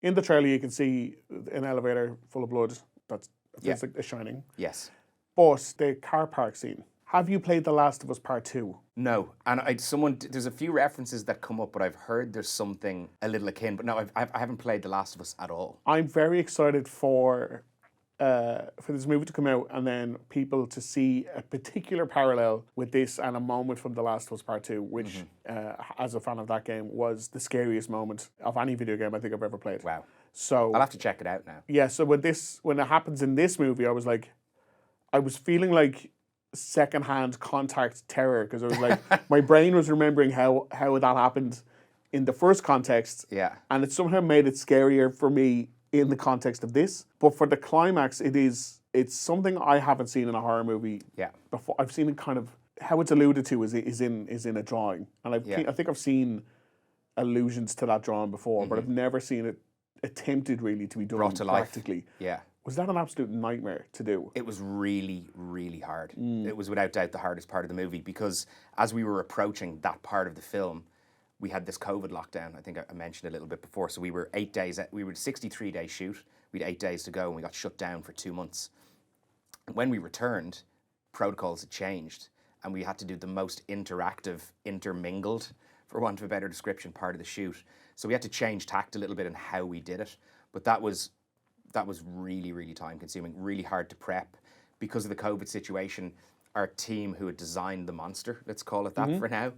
In the trailer, you can see an elevator full of blood. That's Yeah. feels like a Shining. Yes. But the car park scene. Have you played The Last of Us Part 2? No, and there's a few references that come up, but I've heard there's something a little akin. But no, I haven't played The Last of Us at all. I'm very excited for this movie to come out and then people to see a particular parallel with this and a moment from The Last of Us Part 2, which, as a fan of that game, was the scariest moment of any video game I think I've ever played. Wow. So I'll have to check it out now. yeah, so when it happens in this movie, I was feeling like secondhand contact terror because I was like, my brain was remembering how that happened in the first context. Yeah. And it somehow made it scarier for me in the context of this. But for the climax, it's something I haven't seen in a horror movie before. I've seen it kind of, how it's alluded to is in a drawing. And I think I've seen allusions to that drawing before, but I've never seen it attempted really to be done Brought to life. practically. Yeah. Was that an absolute nightmare to do? It was really, really hard. It was without doubt the hardest part of the movie because as we were approaching that part of the film, we had this COVID lockdown. I think I mentioned a little bit before. So we were 8 days, we were a 63-day shoot. We had 8 days to go and we got shut down for 2 months. When we returned, protocols had changed and we had to do the most interactive, intermingled, for want of a better description, part of the shoot. So we had to change tact a little bit in how we did it. But that was really, really time consuming, really hard to prep. Because of the COVID situation, our team who had designed the monster, let's call it that for now,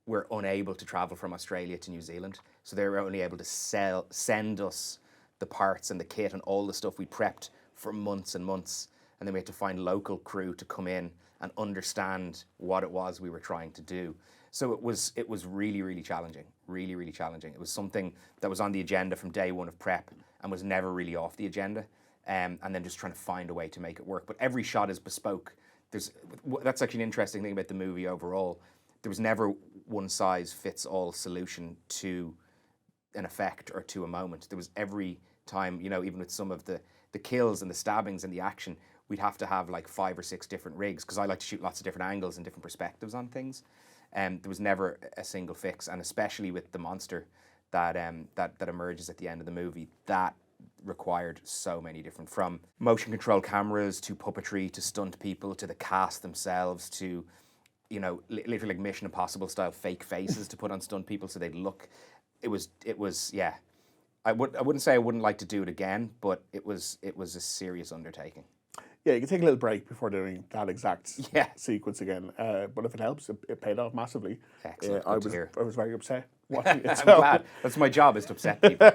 were unable to travel from Australia to New Zealand. So they were only able to send us the parts and the kit and all the stuff we prepped for months and months. And then we had to find local crew to come in and understand what it was we were trying to do. So it was really, really challenging, really, really challenging. It was something that was on the agenda from day one of prep and was never really off the agenda. And then just trying to find a way to make it work. But every shot is bespoke. That's actually an interesting thing about the movie overall. There was never one size fits all solution to an effect or to a moment. There was every time, even with some of the kills and the stabbings and the action, we'd have to have like 5 or 6 different rigs because I like to shoot lots of different angles and different perspectives on things. There was never a single fix, and especially with the monster that emerges at the end of the movie, that required so many different, from motion control cameras to puppetry to stunt people to the cast themselves to literally like Mission Impossible style fake faces to put on stunt people so they'd look. It was yeah. I wouldn't say I wouldn't like to do it again, but it was a serious undertaking. Yeah, you can take a little break before doing that exact sequence again. But if it helps, it paid off massively. Excellent. I was very upset watching it. I'm glad. That's my job, is to upset people.